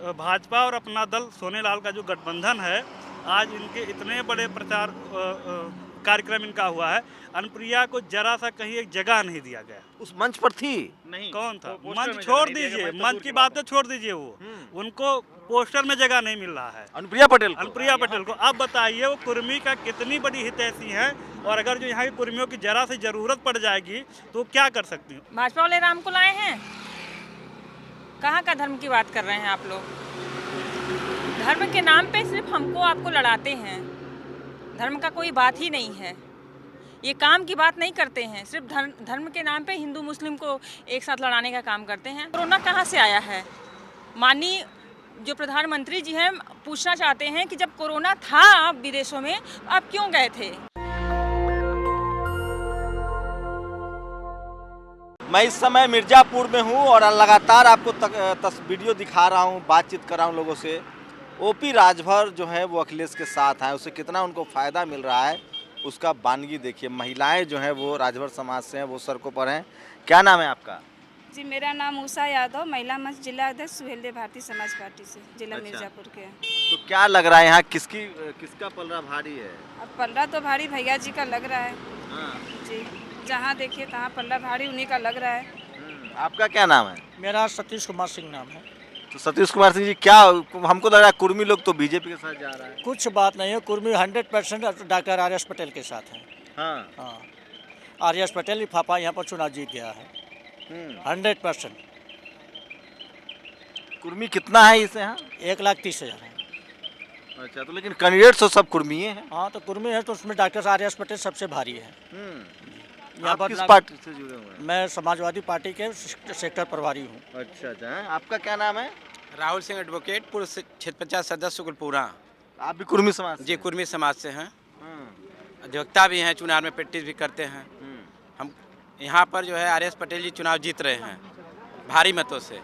भाजपा और अपना दल सोनेलाल का जो गठबंधन है, आज इनके इतने बड़े प्रचार कार्यक्रम इनका हुआ है, अनुप्रिया को जरा सा कहीं एक जगह नहीं दिया गया। उस मंच पर थी नहीं, कौन था? मंच छोड़ दीजिए, मंच की बातें छोड़ दीजिए, वो उनको पोस्टर में जगह नहीं मिल रहा है। अनुप्रिया पटेल को अब बताइए वो कुर्मी का कितनी बड़ी हितैषी है, और अगर जो यहाँ की कुर्मियों की जरा से जरूरत पड़ जाएगी तो क्या कर सकती हूँ? भाजपा वाले राम को लाए हैं। कहाँ का धर्म की बात कर रहे हैं आप लोग? धर्म के नाम पे सिर्फ हमको आपको लड़ाते हैं, धर्म का कोई बात ही नहीं है। ये काम की बात नहीं करते हैं, सिर्फ धर्म के नाम पे हिंदू मुस्लिम को एक साथ लड़ाने का काम करते हैं। कोरोना कहाँ से आया है? माननीय जो प्रधानमंत्री जी हैं पूछना चाहते हैं कि जब कोरोना था विदेशों में, आप क्यों गए थे? मैं इस समय मिर्जापुर में हूँ और लगातार आपको वीडियो दिखा रहा हूँ, बातचीत कर रहा हूँ लोगों से। ओपी राजभर जो है वो अखिलेश के साथ हैं, उससे कितना उनको फ़ायदा मिल रहा है उसका बानगी देखिए। महिलाएं जो हैं वो राजभर समाज से हैं, वो सड़कों पर हैं। क्या नाम है आपका? जी, मेरा नाम उषा यादव, महिला मंच जिला अध्यक्ष सुहेलदेव भारतीय समाज पार्टी से, जिला मिर्जापुर के। तो क्या लग रहा है यहाँ किसका पलड़ा भारी है? अब पल्ला तो भारी भैया जी का लग रहा है। हाँ। जी, जहाँ देखिए तहाँ पल्ला भारी उन्हीं का लग रहा है। आपका क्या नाम है? मेरा सतीश कुमार सिंह नाम है। तो सतीश कुमार सिंह जी, क्या हमको लग रहा है कुर्मी लोग तो बीजेपी के साथ जा रहा है? कुछ बात नहीं है, कुर्मी 100% डॉक्टर आर.एस. पटेल के साथ है। हाँ, आर.एस. पटेल लिफाफा यहाँ पर चुनाव जीत गया है 100%। कुर्मी कितना है इसे? यहाँ 1,30,000 है। अच्छा, तो लेकिन कैंडिडेट तो सब कुर्मी हैं। हाँ, तो कुर्मी है तो उसमें डॉक्टर आर.एस. पटेल सबसे भारी है। यहाँ पर किस पार्टी से जुड़े हुए हैं? मैं समाजवादी पार्टी के सेक्टर प्रभारी हूँ। अच्छा अच्छा, आपका क्या नाम है? राहुल सिंह एडवोकेट, पूर्व क्षेत्र पंचायत सदस्य कुलपुरा। आप भी कुर्मी समाज से? जी, कुर्मी समाज से हैं। अधिवक्ता भी हैं, चुनाव में प्रैक्टिस भी करते हैं। हम यहाँ पर जो है आर.एस. पटेल जी चुनाव जीत रहे हैं भारी मतों से।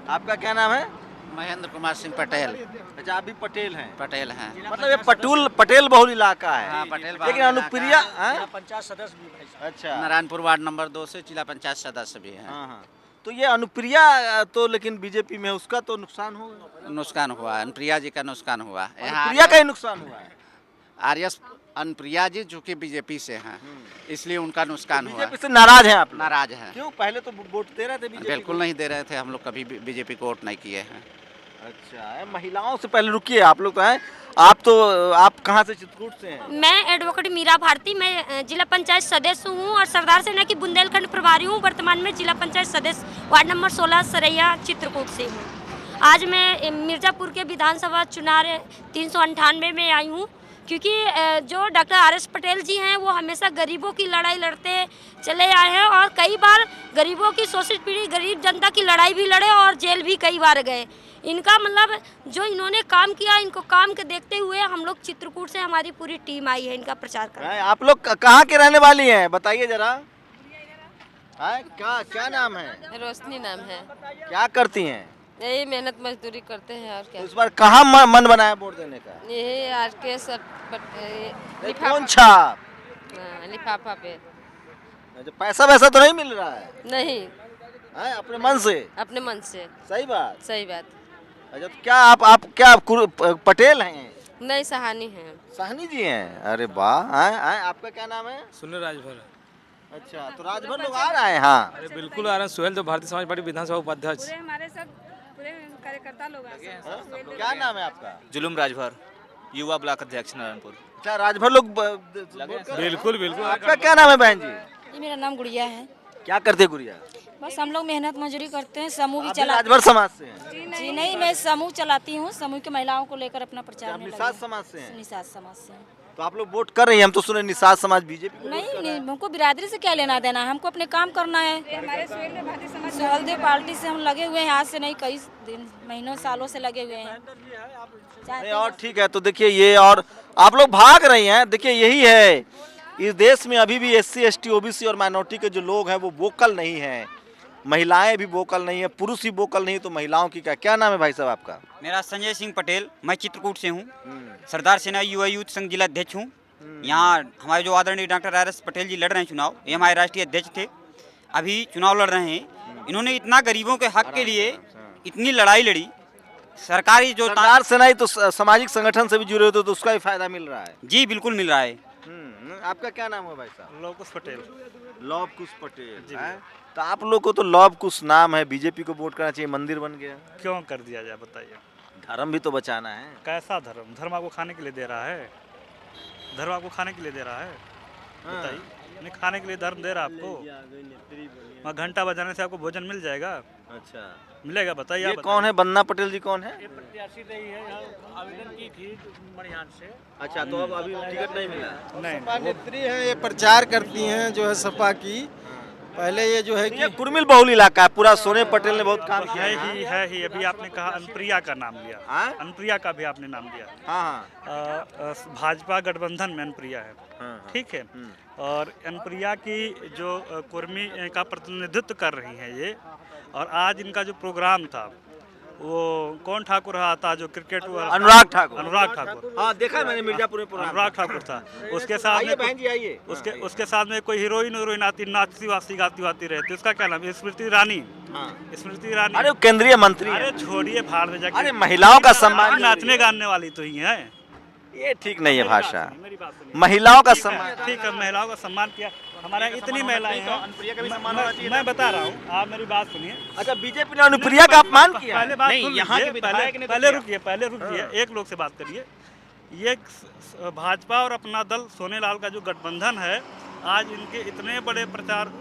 आपका क्या नाम है? महेंद्र कुमार सिंह पटेल। अच्छा, आप भी पटेल हैं? पटेल हैं। मतलब ये पटेल बहुल इलाका है। हाँ, पटेल बहुल लेकिन अनुप्रिया पंचायत सदस्य भी भाई। अच्छा, नारायणपुर वार्ड नंबर 2 से जिला पंचायत सदस्य भी हैं। हाँ। तो ये अनुप्रिया तो लेकिन बीजेपी में, उसका तो नुकसान होगा। नुकसान हुआ, अनुप्रिया जी का नुकसान हुआ। अनुप्रिया का ही नुकसान हुआ है। आर.एस. अनुप्रिया जी जो कि बीजेपी से हैं, इसलिए उनका नुकसान हुआ। बीजेपी से नाराज हैं आप लोग? नाराज हैं। क्यों? पहले तो वोट दे रहे थे बीजेपी? बिल्कुल नहीं दे रहे थे, हम लोग कभी बीजेपी को वोट नहीं किए हैं। अच्छा, महिलाओं से पहले रुकिए, आप लोग तो हैं। आप कहाँ से? चित्रकूट से हैं? मैं एडवोकेट मीरा भारती, मैं जिला पंचायत सदस्य हूँ और सरदार सेना की बुंदेलखंड प्रभारी हूँ। वर्तमान में जिला पंचायत सदस्य वार्ड नंबर 16 सरैया चित्रकूट से हूँ। आज मैं मिर्जापुर के विधानसभा चुनाव 398 में आई हूँ, क्योंकि जो डॉक्टर आर.एस. पटेल जी हैं वो हमेशा गरीबों की लड़ाई लड़ते चले आए हैं, और कई बार गरीबों की शोषित पीढ़ी गरीब जनता की लड़ाई भी लड़े और जेल भी कई बार गए। इनका मतलब जो इन्होंने काम किया, इनको काम के देखते हुए हम लोग चित्रकूट से हमारी पूरी टीम आई है इनका प्रचार करने। आप लोग कहाँ के रहने वाली हैं? बताइए जरा। क्या नाम है? रोशनी नाम है। क्या करती हैं? यही मेहनत मजदूरी करते हैं और क्या। तो इस बार कहाँ मन बनाया वोट देने का? यही आर.के. कौन छाप? लिफाफा पे। अच्छा, पैसा वैसा तो नहीं मिल रहा है? नहीं, अपने मन से? अपने मन से। सही बात। सही बात। अच्छा, तो क्या आप क्या पटेल हैं? नहीं, सहानी है। साहनी जी हैं? अरे वाह। आपका क्या नाम है? सुनील राजभर। अच्छा, तो राजभर लोग आ रहे हैं? हाँ, अरे बिल्कुल आ रहे हैं। सुहेलदेव भारतीय समाज पार्टी विधानसभा उपाध्यक्ष। पूरे हमारे सब पूरे कार्यकर्ता लोग आ गए हैं। क्या नाम है आपका? जुलूम राजभर, युवा ब्लॉक अध्यक्ष नारायणपुर। अच्छा, राजभर लोग बिल्कुल बिल्कुल। आपका क्या नाम है बहन जी? मेरा नाम गुड़िया है। क्या करते गुड़िया? बस हम लोग मेहनत मजदूरी करते हैं, समूह भी चला। राजभर समाज से हैं? जी नहीं, मैं समूह चलाती हूँ, समूह के महिलाओं को लेकर अपना प्रचार में निषाद समाज से हैं? निषाद समाज से। तो आप लोग वोट कर रही हैं? हम तो सुने निषाद समाज बीजेपी। नहीं, हमको बिरादरी से क्या लेना देना है, हमको अपने काम करना है। हमारे सुहेलदेव पार्टी से हम लगे हुए हैं, आज से नहीं कई दिन महीनों सालों से लगे हुए हैं। नहीं, और ठीक है। तो देखिए ये, और आप लोग भाग रही हैं। देखिए यही है, इस देश में अभी भी SC ST OBC और माइनॉरिटी के जो लोग हैं वो वोकल नहीं हैं। महिलाएं भी वोकल नहीं है, पुरुष ही वोकल नहीं, तो महिलाओं की क्या नाम है भाई साहब आपका? मेरा संजय सिंह पटेल, मैं चित्रकूट से हूँ। सरदार सेना युवा यूथ संघ जिला अध्यक्ष हूँ। यहाँ हमारे जो आदरणीय डॉक्टर आर.एस. पटेल जी लड़ रहे हैं चुनाव, ये हमारे राष्ट्रीय अध्यक्ष थे, अभी चुनाव लड़ रहे हैं। इन्होंने इतना गरीबों के हक के लिए इतनी लड़ाई लड़ी सरकारी जो सरदार सेनाई तो सामाजिक संगठन से भी जुड़े होते तो उसका भी फायदा मिल रहा है। जी बिल्कुल मिल रहा है। आपका क्या नाम है भाई साहब? लव कुश पटेल। लव कुश पटेल है? तो आप लोग को तो लव कुश नाम है, बीजेपी को वोट करना चाहिए, मंदिर बन गया। क्यों कर दिया जाए बताइए? धर्म भी तो बचाना है। कैसा धर्म? धर्म आपको खाने के लिए दे रहा है? धर्म आपको खाने के लिए दे रहा है? बताइए। नहीं खाने के लिए धर्म दे रहा है आपको? वहाँ घंटा बजाने से आपको भोजन मिल जाएगा? अच्छा मिलेगा? बताइए। ये कौन है? बन्ना पटेल जी कौन है? ये प्रत्याशी नहीं है, आवेदन की थी मणिहार से। अच्छा तो अब अभी टिकट नहीं मिला? नहीं। सपा नेत्री हैं, ये प्रचार करती हैं जो है सपा की। पहले ये जो है कि ये कुर्मिल बहुल इलाका है पूरा। सोने पटेल ने बहुत काम किया है ही। अभी आपने कहा अनुप्रिया का नाम लिया। अनुप्रिया का भी आपने नाम लिया। हाँ भाजपा गठबंधन में अनुप्रिया है, ठीक है। और अनुप्रिया की जो कुर्मी का प्रतिनिधित्व कर रही हैं ये, और आज इनका जो प्रोग्राम था वो कौन ठाकुर रहा था जो क्रिकेट अनुराग ठाकुर। अनुराग ठाकुर, हाँ देखा मैंने मिर्जापुर में प्रोग्राम। अनुराग ठाकुर था। उसके साथ में बहन जी आइए। उसके साथ में कोई हीरोइन आती, नाचती वाचती गाती वाती रहती। उसका क्या नाम? स्मृति ईरानी। स्मृति ईरानी। अरे वो केंद्रीय मंत्री। अरे छोड़िए भाड़ में जाके। अरे महिलाओं का सम्मान। नाचने गाने वाली तो ही है। ये ठीक नहीं है भाषा। मेरी बात सुनिए। महिलाओं का सम्मान। ठीक है, महिलाओं का सम्मान किया। हमारे इतनी महिलाएं हैं, मैं बता रहा हूँ, आप मेरी बात सुनिए। अच्छा बीजेपी ने अनुप्रिया का अपमान किया? पहले बात सुन लीजिए, पहले रुकिए, एक लोग से बात करिए। ये भाजपा और अपना दल सोनेलाल का जो गठबंधन है, आज इनके इतने बड़े प्रचार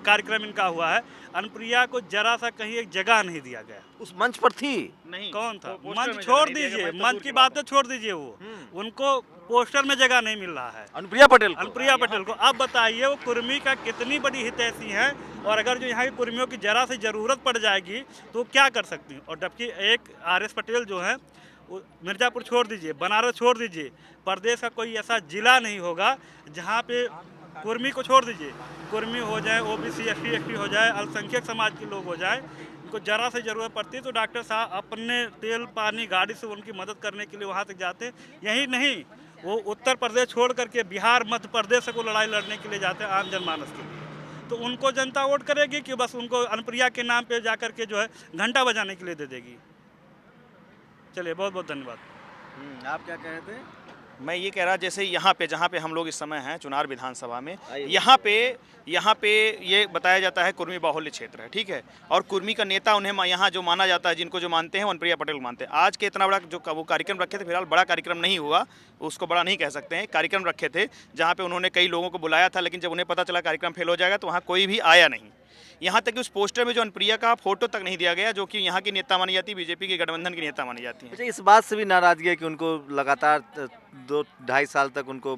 कार्यक्रम इनका हुआ है, अनुप्रिया को जरा सा कहीं एक जगह नहीं दिया गया। उस मंच पर थी? नहीं। कौन था? मंच छोड़ दीजिए, मंच की बातें छोड़ दीजिए, वो उनको पोस्टर में जगह नहीं मिल रहा है। अनुप्रिया पटेल को अब बताइए वो कुर्मी का कितनी बड़ी हितैषी है, और अगर जो यहाँ की कुर्मियों की जरा से ज़रूरत पड़ जाएगी तो क्या कर सकती हैं? और जबकि एक आर.एस. पटेल जो है, मिर्ज़ापुर छोड़ दीजिए, बनारस छोड़ दीजिए, प्रदेश का कोई ऐसा जिला नहीं होगा जहाँ पे कुर्मी को छोड़ दीजिए, कुर्मी हो जाए, ओबीसी एसटी हो जाए, अल्पसंख्यक समाज के लोग हो जाए, उनको जरा से ज़रूरत पड़ती है तो डॉक्टर साहब अपने तेल पानी गाड़ी से उनकी मदद करने के लिए वहाँ तक जाते हैं। यही नहीं, वो उत्तर प्रदेश छोड़ करके बिहार मध्य प्रदेश से को लड़ाई लड़ने के लिए जाते हैं आम जनमानस के लिए। तो उनको जनता वोट करेगी कि बस उनको अनुप्रिया के नाम पे जा करके जो है घंटा बजाने के लिए दे देगी? चलिए, बहुत बहुत धन्यवाद। आप क्या कह रहे थे? मैं ये कह रहा, जैसे यहाँ पे जहाँ पे हम लोग इस समय हैं चुनार विधानसभा में, यहाँ पे ये बताया जाता है कुर्मी बाहुल्य क्षेत्र है, ठीक है। और कुर्मी का नेता उन्हें यहाँ जो माना जाता है, जिनको जो मानते हैं वो अनुप्रिया पटेल को मानते हैं। आज के इतना बड़ा जो वो कार्यक्रम रखे थे, फिलहाल बड़ा कार्यक्रम नहीं हुआ, उसको बड़ा नहीं कह सकते हैं, कार्यक्रम रखे थे जहाँ पे उन्होंने कई लोगों को बुलाया था, लेकिन जब उन्हें पता चला कार्यक्रम फेल हो जाएगा तो वहाँ कोई भी आया नहीं। यहाँ तक कि उस पोस्टर में जो अनुप्रिया का फोटो तक नहीं दिया गया, जो कि यहाँ की नेता मानी जाती है, बीजेपी के गठबंधन की नेता मानी जाती है। अच्छा, इस बात से भी नाराजगी है कि उनको लगातार 2-2.5 साल तक उनको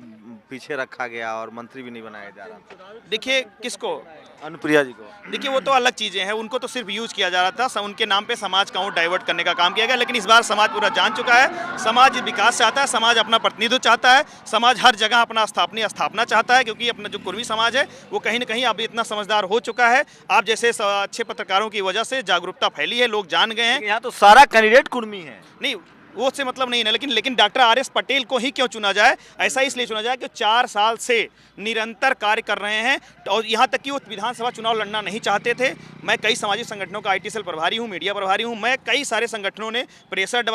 पीछे रखा गया और मंत्री भी नहीं बनाया जा रहा। देखिए, किसको? अनुप्रिया जी को। देखिए, वो तो अलग चीज़ें हैं, उनको तो सिर्फ यूज किया जा रहा था, उनके नाम पे समाज का वोट डाइवर्ट करने का काम किया गया। लेकिन इस बार समाज पूरा जान चुका है, समाज विकास चाहता है, समाज अपना प्रतिनिधित्व चाहता है, समाज हर जगह अपना स्थापना चाहता है, क्योंकि अपना जो कुर्मी समाज है वो कहीं ना कहीं अब इतना समझदार हो चुका है। आप जैसे अच्छे पत्रकारों की वजह से जागरूकता फैली है, लोग जान गए हैं। यहाँ तो सारा कैंडिडेट कुर्मी है। नहीं, वो से मतलब नहीं है, लेकिन डॉक्टर आर.एस. पटेल को ही क्यों चुना जाए? ऐसा इसलिए चुना जाए कि 4 साल से निरंतर कार्य कर रहे हैं, और यहाँ तक कि वो विधानसभा चुनाव लड़ना नहीं चाहते थे। मैं कई सामाजिक संगठनों का IT सेल प्रभारी हूँ, मीडिया प्रभारी हूँ। मैं कई सारे संगठनों ने प्रेशर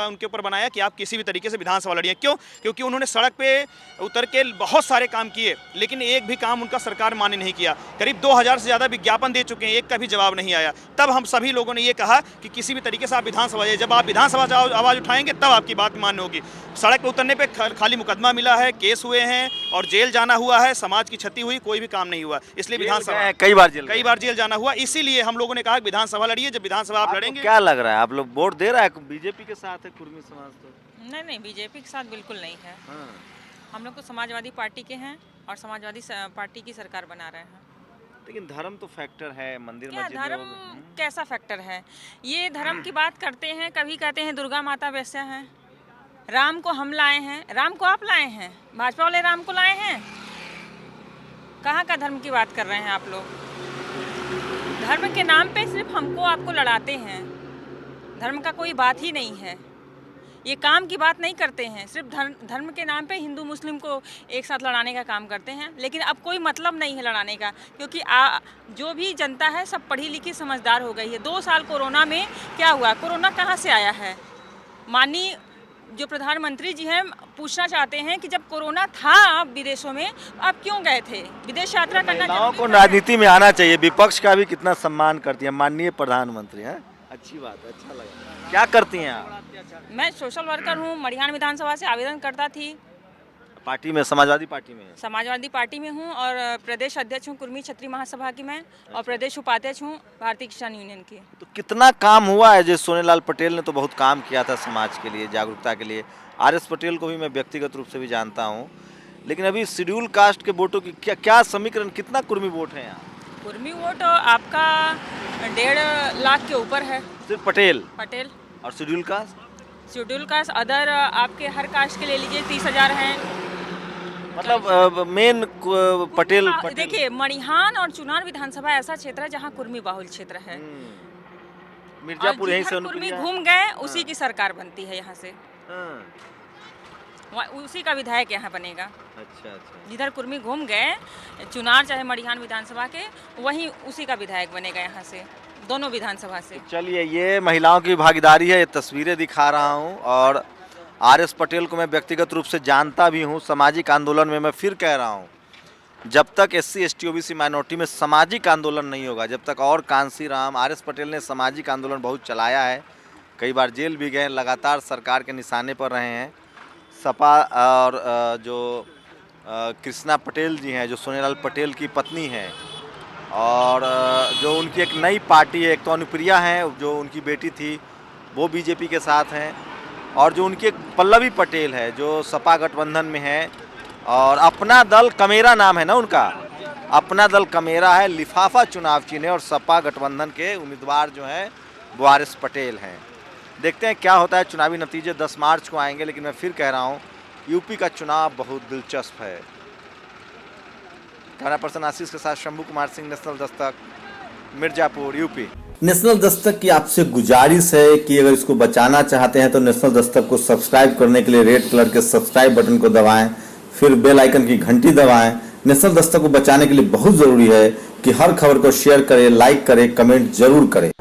उनके ऊपर बनाया कि आप किसी भी तरीके से विधानसभा लड़िए। क्यों? क्योंकि उन्होंने सड़क पे उतर के बहुत सारे काम किए, लेकिन एक भी काम उनका सरकार मान्य नहीं किया। करीब 2000 से ज़्यादा विज्ञापन दे चुके हैं, एक का भी जवाब नहीं आया। तब हम सभी लोगों ने ये कहा कि किसी भी तरीके से आप विधानसभा जाइए, जब आप विधानसभा आवाज़ उठाएंगे तब आपकी बात मान्य होगी। सड़क पर उतरने पे खाली मुकदमा मिला है, केस हुए हैं और जेल जाना हुआ है, समाज की क्षति हुई, कोई भी काम नहीं हुआ। इसलिए विधानसभा कई बार जेल जाना हुआ। इसीलिए हम लोगों ने कहा कि विधानसभा लड़िए, जब विधानसभा आप लड़ेंगे। क्या लग रहा है, आप लोग वोट दे रहा है बीजेपी के साथ है कुर्मी समाज? तो नहीं, बीजेपी के साथ बिल्कुल नहीं है। हम लोग तो समाजवादी पार्टी के हैं और समाजवादी पार्टी की सरकार बना रहे हैं। लेकिन धर्म तो फैक्टर है, मंदिर क्या मस्जिद धर्म कैसा फैक्टर है? ये धर्म की बात करते हैं, कभी कहते हैं दुर्गा माता वैसे हैं, राम को हम लाए हैं। राम को आप लाए हैं? भाजपा वाले राम को लाए हैं? कहाँ का धर्म की बात कर रहे हैं आप लोग? धर्म के नाम पे सिर्फ हमको आपको लड़ाते हैं, धर्म का कोई बात ही नहीं है। ये काम की बात नहीं करते हैं, सिर्फ धर्म के नाम पे हिंदू मुस्लिम को एक साथ लड़ाने का काम करते हैं। लेकिन अब कोई मतलब नहीं है लड़ाने का, क्योंकि जो भी जनता है सब पढ़ी लिखी समझदार हो गई है। 2 साल कोरोना में क्या हुआ, कोरोना कहाँ से आया है? माननीय जो प्रधानमंत्री जी हैं पूछना चाहते हैं कि जब कोरोना था विदेशों में, आप क्यों गए थे? विदेश यात्रा करना महिलाओं को राजनीति में आना चाहिए, विपक्ष का भी कितना सम्मान करती है माननीय प्रधानमंत्री हैं। अच्छी बात है, अच्छा लगा। क्या करती हैं आप? मैं सोशल वर्कर हूँ, मड़िहान विधानसभा से आवेदन करता थी। पार्टी में, समाजवादी पार्टी में? समाजवादी पार्टी में हूँ और प्रदेश अध्यक्ष हूँ कुर्मी क्षत्रिय महासभा की मैं, और प्रदेश उपाध्यक्ष हूँ भारतीय किसान यूनियन की। तो कितना काम हुआ है? जैसे सोनेलाल पटेल ने तो बहुत काम किया था समाज के लिए, जागरूकता के लिए। आर.एस. पटेल को भी मैं व्यक्तिगत रूप से भी जानता हूँ, लेकिन अभी शेड्यूल कास्ट के वोटों की क्या समीकरण, कितना कुर्मी वोट है यहाँ? कुर्मी वोट आपका 1.5 लाख के ऊपर है। सिर्फ पटेल? पटेल। और schedule caste? Schedule caste other आपके हर कास्ट के ले लीजिए 30,000 हैं। मतलब मेन पटेल। देखिए, मड़िहान और चुनार विधानसभा ऐसा क्षेत्र है जहाँ कुर्मी बाहुल क्षेत्र है। मिर्जापुर यहीं से कुर्मी घूम गए, उसी की सरकार बनती है यहाँ से। उसी का विधायक यहाँ बनेगा। अच्छा। जिधर कुर्मी घूम गए, चुनार चाहे मड़िहान विधानसभा के, वहीं उसी का विधायक बनेगा यहाँ से, दोनों विधानसभा से। चलिए, ये महिलाओं की भागीदारी है, ये तस्वीरें दिखा रहा हूँ। और आर.एस. पटेल को मैं व्यक्तिगत रूप से जानता भी हूँ। सामाजिक आंदोलन में मैं फिर कह रहा हूँ, जब तक SC ST OBC माइनॉरिटी में सामाजिक आंदोलन नहीं होगा, जब तक, और कांसी राम, आर.एस. पटेल ने सामाजिक आंदोलन बहुत चलाया है, कई बार जेल भी गए, लगातार सरकार के निशाने पर रहे हैं। सपा और जो कृष्णा पटेल जी हैं, जो सोनेलाल पटेल की पत्नी हैं, और जो उनकी एक नई पार्टी है, एक तो अनुप्रिया हैं, जो उनकी बेटी थी, वो बीजेपी के साथ हैं, और जो उनकी एक पल्लवी पटेल है, जो सपा गठबंधन में है, और अपना दल कमेरा नाम है ना उनका, अपना दल कमेरा है, लिफाफा चुनाव चिन्ह, और सपा गठबंधन के उम्मीदवार जो हैं वो आर.एस. पटेल हैं। देखते हैं क्या होता है। चुनावी नतीजे 10 मार्च को आएंगे, लेकिन मैं फिर कह रहा हूँ, यूपी का चुनाव बहुत दिलचस्प है। कैमरा पर्सन आशीष के साथ Shambhu Kumar Singh, national Dastak, Mirzapur, UP. National Dastak की आपसे गुजारिश है कि अगर इसको बचाना चाहते हैं तो नेशनल दस्तक को सब्सक्राइब करने के लिए रेड कलर के सब्सक्राइब बटन को दबाएं, फिर बेल आइकन की घंटी दबाएं। नेशनल दस्तक को बचाने के लिए बहुत जरूरी है कि हर खबर को शेयर करें, लाइक करें, कमेंट जरूर करें।